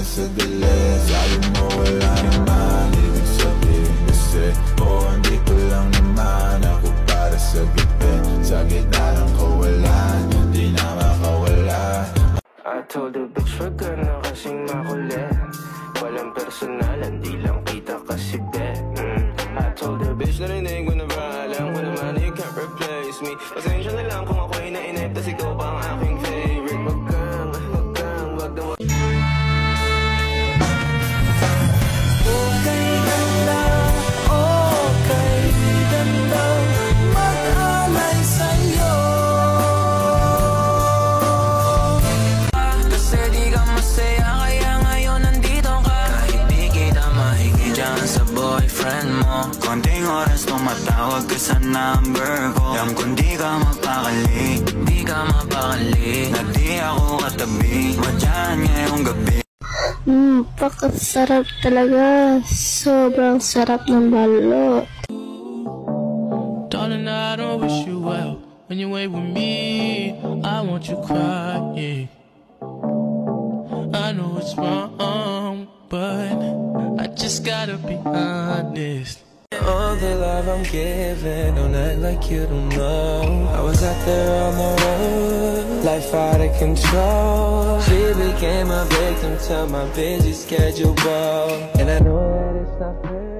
sa galit. Sabi mo wala naman, ibig sabihin kasi hindi ko lang naman ako para sa gipin. Sa gitna ng kawalan, di na makawala. I told the bitch wag ka na kasing makulit. Walang personalan, di lang kita kasi bet. I told the bitch narinig mo na ba? Alam ko naman you can't replace me. Pasensya na lang kung ako'y nainip, tas ikaw pa ang aking favorite. Wag na Okay ganda, mag-alay sa'yo. Kasi di ka masaya, kaya ngayon nandito ka. Kahit di kita mahingi dyan sa boyfriend mo, konting oras tumatawag ka sa number ko. Alam kung di ka mapakali, di ka mapakali, na di ako katabi mo dyan ngayong gabi. Pakasarap talaga. Sobrang sarap ng balot. Darling, I don't wish you well. When you ain't with me, I want you crying. I know it's wrong, but I just gotta be honest. All the love I'm giving, don't act like you don't know. I was out there on the road, life out of control. She became a victim to my busy schedule, and I know that it's not fair.